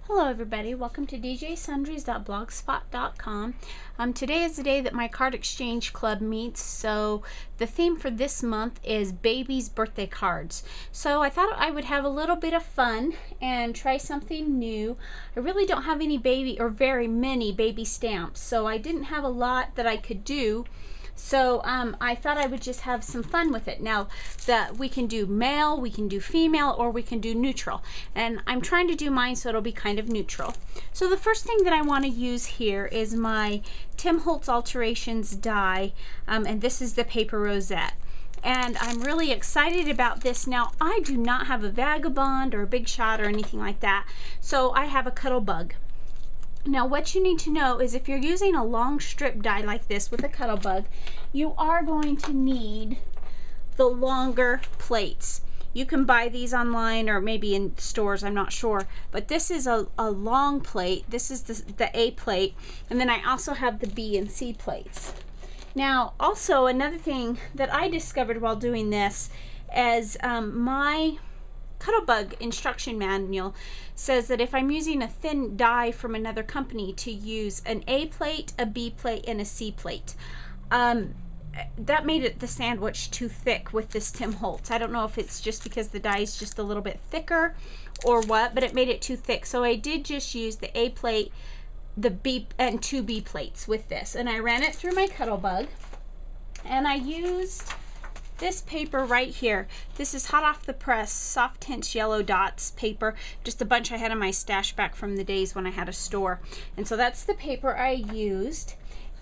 Hello everybody, welcome to djsundries.blogspot.com. Today is the day that my card exchange club meets, so the theme for this month is babies' birthday cards. So I thought I would have a little bit of fun and try something new. I really don't have any baby or very many baby stamps, so I didn't have a lot that I could do. So I thought I would just have some fun with it. Now, we can do male, we can do female, or we can do neutral. And I'm trying to do mine so it'll be kind of neutral. So the first thing that I want to use here is my Tim Holtz Alterations die, and this is the paper Rosette. And I'm really excited about this. Now, I do not have a Vagabond or a Big Shot or anything like that, so I have a Cuttlebug. Now what you need to know is if you're using a long strip die like this with a Cuttlebug, you are going to need the longer plates. You can buy these online or maybe in stores, I'm not sure, but this is a long plate. This is the A plate, and then I also have the B and C plates. Now also another thing that I discovered while doing this is my Cuttlebug instruction manual says that if I'm using a thin die from another company to use an A plate, a B plate, and a C plate. That made the sandwich too thick with this Tim Holtz. I don't know if it's just because the die is just a little bit thicker or what, but it made it too thick. So I did just use the A plate, the B, and 2 B plates with this. And I ran it through my Cuttlebug, and I used this paper right here. This is hot off the press, soft tints yellow dots paper, just a bunch I had in my stash back from the days when I had a store. And so that's the paper I used,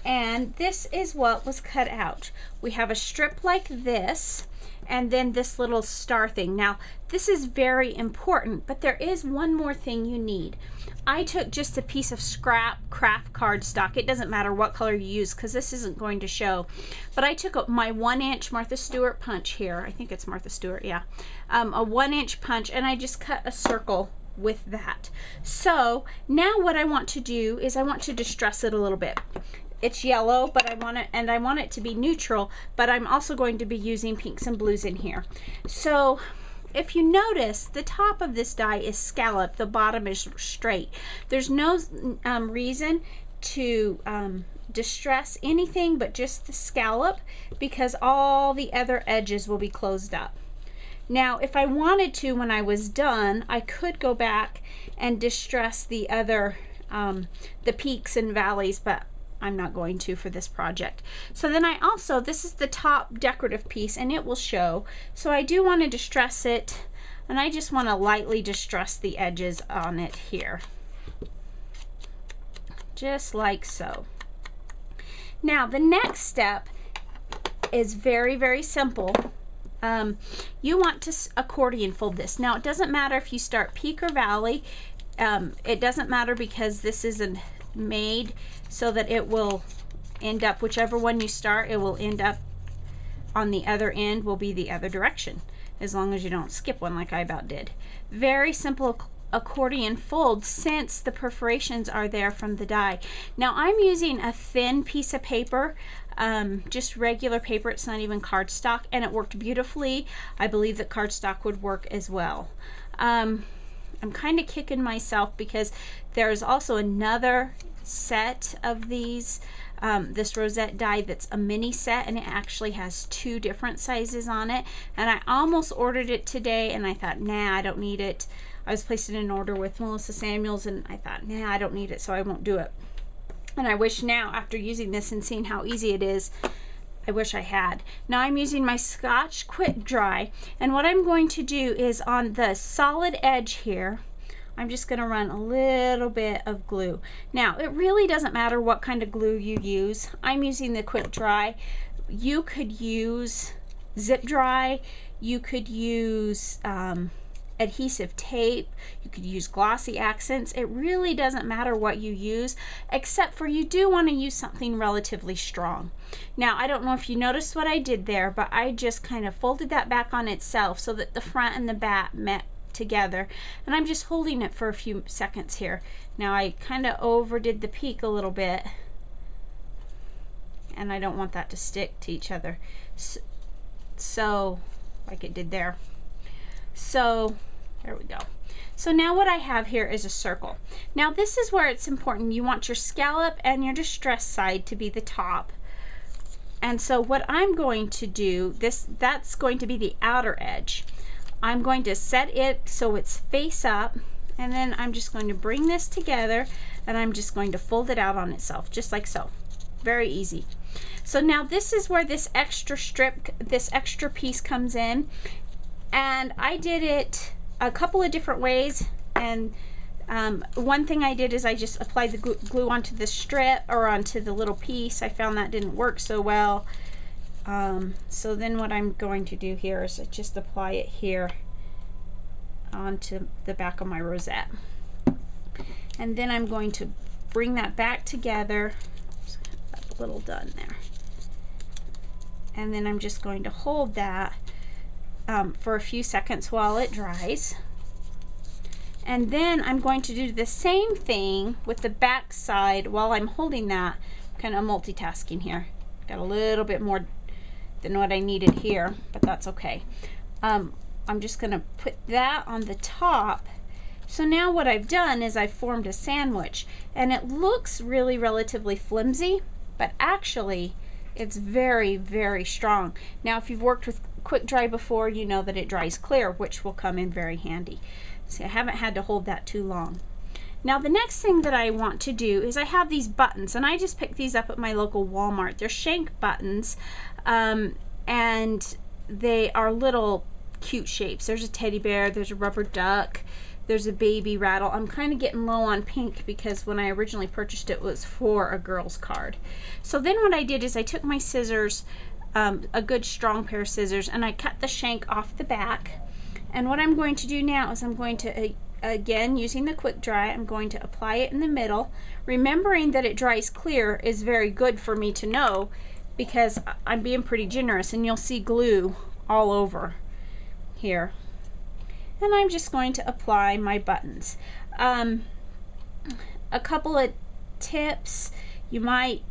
and this is what was cut out. We have a strip like this, and then this little star thing. Now this is very important, but there is one more thing you need. I took just a piece of scrap craft cardstock. It doesn't matter what color you use because this isn't going to show, but I took my 1-inch Martha Stewart punch here. I think it's Martha Stewart, yeah. A 1-inch punch, and I just cut a circle with that. So now what I want to do is I want to distress it a little bit. It's yellow, but I want it to be neutral, but I'm also going to be using pinks and blues in here. So if you notice, the top of this die is scalloped, the bottom is straight. There's no reason to distress anything but just the scallop, because all the other edges will be closed up. Now if I wanted to, when I was done, I could go back and distress the other the peaks and valleys, but I'm not going to for this project. So then I also, this is the top decorative piece, and it will show. So I do want to distress it, and I just want to lightly distress the edges on it here. Just like so. Now the next step is very, very simple. You want to accordion fold this. Now it doesn't matter if you start peak or valley. It doesn't matter because this isn't made so that it will end up, whichever one you start, it will end up on the other end, will be the other direction, as long as you don't skip one like I about did. Very simple accordion fold since the perforations are there from the die. Now I'm using a thin piece of paper, just regular paper, it's not even cardstock, and it worked beautifully. I believe that cardstock would work as well. I'm kind of kicking myself because there's also another set of these, this Rosette die that's a mini set, and it actually has 2 different sizes on it, and I almost ordered it today, and I thought, nah, I don't need it. I was placing an order with Melissa Samuels, and I thought, nah, I don't need it, so I won't do it. And I wish now, after using this and seeing how easy it is, I wish I had. Now I'm using my Scotch Quick Dry, and what I'm going to do is on the solid edge here, I'm just going to run a little bit of glue. Now it really doesn't matter what kind of glue you use. I'm using the Quick Dry. You could use Zip Dry, you could use adhesive tape, you could use glossy accents. It really doesn't matter what you use, except for you do want to use something relatively strong. Now I don't know if you noticed what I did there, but I just kind of folded that back on itself so that the front and the back met together, and I'm just holding it for a few seconds here. Now I kind of overdid the peak a little bit, and I don't want that to stick to each other, so like it did there. So there we go. So now what I have here is a circle. Now this is where it's important. You want your scallop and your distress side to be the top. And so what I'm going to do, that's going to be the outer edge. I'm going to set it so it's face up, and then I'm just going to bring this together and I'm just going to fold it out on itself, just like so. Very easy. So now this is where this extra strip, this extra piece comes in, and I did it a couple of different ways. And one thing I did is I just applied the glue onto the strip or onto the little piece. I found that didn't work so well. So then what I'm going to do here is just apply it here onto the back of my rosette. And then I'm going to bring that back together. A little done there. And then I'm just going to hold that for a few seconds while it dries. And then I'm going to do the same thing with the back side while I'm holding that. Kind of multitasking here. Got a little bit more than what I needed here, but that's okay. I'm just going to put that on the top. So now what I've done is I've formed a sandwich, and it looks really relatively flimsy, but actually it's very, very strong. Now if you've worked with quick dry before, you know that it dries clear, which will come in very handy. See, I haven't had to hold that too long. Now the next thing that I want to do is I have these buttons, and I just picked these up at my local Walmart. They're shank buttons, and they are little cute shapes. There's a teddy bear, there's a rubber duck, there's a baby rattle. I'm kind of getting low on pink because when I originally purchased it was for a girl's card. So then what I did is I took my scissors, a good strong pair of scissors, and I cut the shank off the back. And what I'm going to do now is I'm going to, again using the quick dry, I'm going to apply it in the middle. Remembering that it dries clear is very good for me to know because I'm being pretty generous, and you'll see glue all over here. And I'm just going to apply my buttons. A couple of tips: you might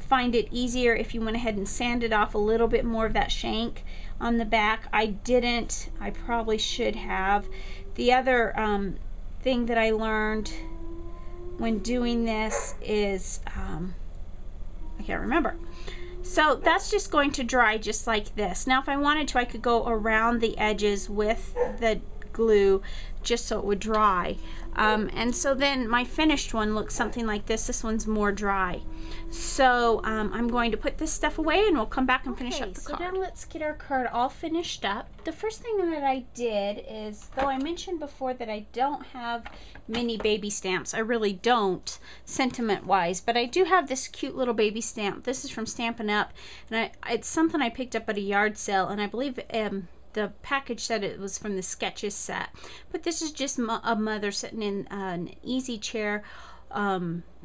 find it easier if you went ahead and sanded off a little bit more of that shank on the back. I didn't. I probably should have. The other thing that I learned when doing this is I can't remember. So that's just going to dry just like this. Now if I wanted to, I could go around the edges with the glue just so it would dry. And so then my finished one looks something like this. This one's more dry. So I'm going to put this stuff away and we'll come back and finish up the card. So now let's get our card all finished up. The first thing that I did is, though I mentioned before that I don't have mini baby stamps, I really don't sentiment wise, but I do have this cute little baby stamp. This is from Stampin' Up, and it's something I picked up at a yard sale, and I believe the package said it was from the Sketches set. But this is just a mother sitting in an easy chair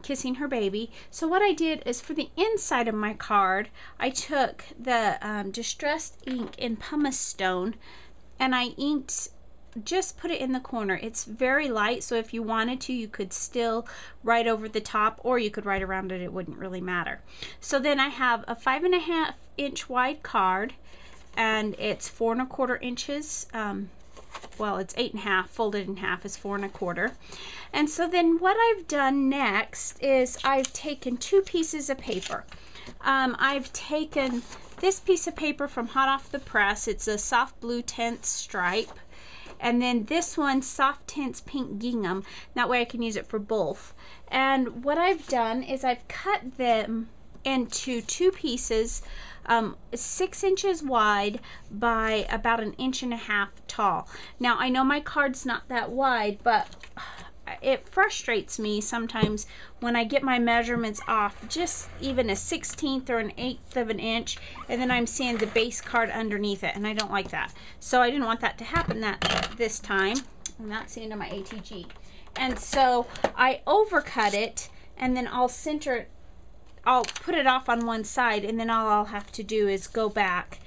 kissing her baby. So what I did is for the inside of my card, I took the distressed ink in pumice stone, and I inked, just put it in the corner. It's very light, so if you wanted to, you could still write over the top, or you could write around it. It wouldn't really matter. So then I have a 5.5 inch wide card, and it's 4 1/4 inches. Well, it's 8.5, folded in half is 4 1/4. And so then what I've done next is I've taken 2 pieces of paper. I've taken this piece of paper from hot off the press. It's a soft blue tint stripe. And then this one, soft tints pink gingham. That way I can use it for both. And what I've done is I've cut them into 2 pieces, 6 inches wide by about 1.5 inches tall. Now I know my card's not that wide, but it frustrates me sometimes when I get my measurements off just even 1/16 or 1/8 of an inch, and then I'm seeing the base card underneath it, and I don't like that. So I didn't want that to happen this time. I'm not seeing to my ATG. And so I overcut it, and then I'll center it. I'll put it off on one side, and then all I'll have to do is go back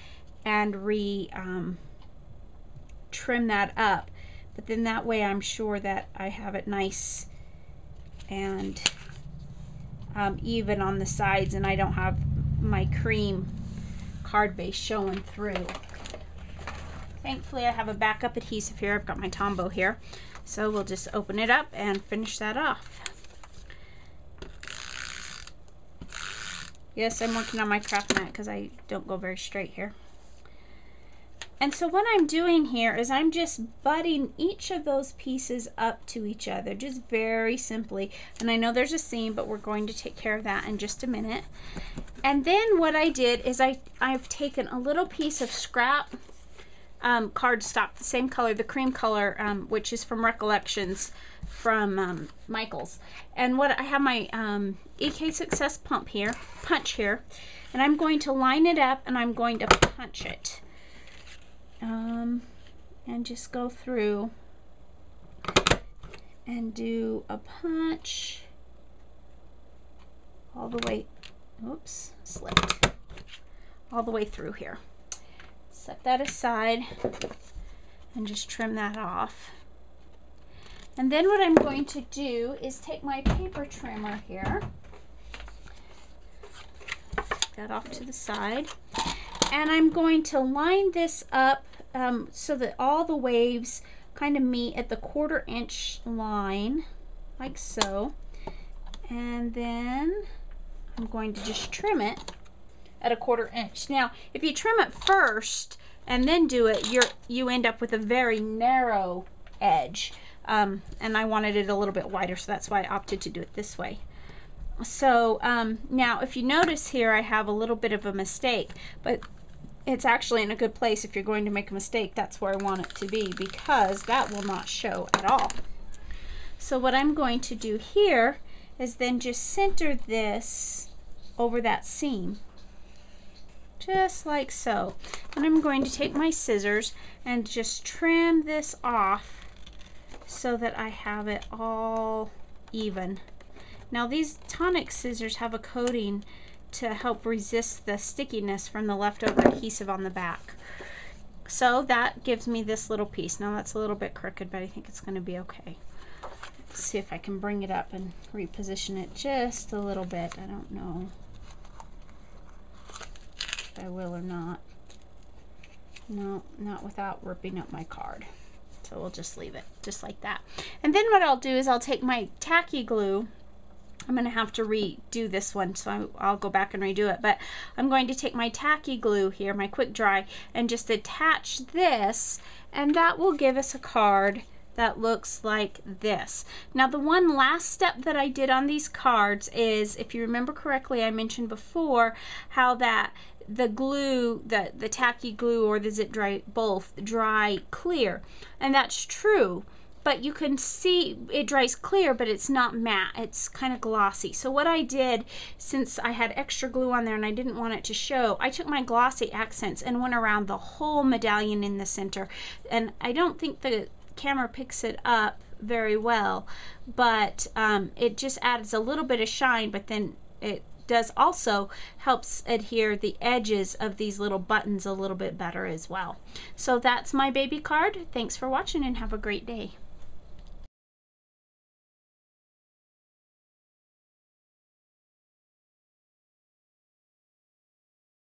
and trim that up. But then that way I'm sure that I have it nice and even on the sides, and I don't have my cream card base showing through. Thankfully I have a backup adhesive here. I've got my Tombow here. So we'll just open it up and finish that off. Yes, I'm working on my craft mat because I don't go very straight here. And so what I'm doing here is I'm just butting each of those pieces up to each other, just very simply. And I know there's a seam, but we're going to take care of that in just a minute. And then what I did is I've taken a little piece of scrap cardstock, the same color, the cream color, which is from Recollections from Michaels. And what I have my EK Success punch here, and I'm going to line it up and I'm going to punch it. And just go through and do a punch all the way, oops, slipped, all the way through here. Set that aside and just trim that off. And then what I'm going to do is take my paper trimmer here, take that off to the side, and I'm going to line this up so that all the waves kind of meet at the 1/4 inch line, like so. And then I'm going to just trim it at a 1/4 inch. Now, if you trim it first and then do it, you end up with a very narrow edge. And I wanted it a little bit wider, so that's why I opted to do it this way. So now, if you notice here, I have a little bit of a mistake, but it's actually in a good place. If you're going to make a mistake, that's where I want it to be, because that will not show at all. So what I'm going to do here is then just center this over that seam, just like so. And I'm going to take my scissors and just trim this off so that I have it all even. Now these tonic scissors have a coating to help resist the stickiness from the leftover adhesive on the back. So that gives me this little piece. Now that's a little bit crooked, but I think it's going to be okay. Let's see if I can bring it up and reposition it just a little bit. I don't know if I will or not. No, not without ripping up my card. So we'll just leave it just like that. And then what I'll do is I'll take my tacky glue. I'm going to have to redo this one, so I'll go back and redo it. But I'm going to take my tacky glue here, my quick dry, and just attach this, and that will give us a card that looks like this. Now the one last step that I did on these cards is, if you remember correctly, I mentioned before how that the glue, the tacky glue or the zip dry, both dry clear. And that's true. But you can see it dries clear, but it's not matte. It's kind of glossy. So what I did, since I had extra glue on there and I didn't want it to show, I took my glossy accents and went around the whole medallion in the center. And I don't think the camera picks it up very well, but it just adds a little bit of shine, but then it does also helps adhere the edges of these little buttons a little bit better as well. So that's my baby card. Thanks for watching and have a great day.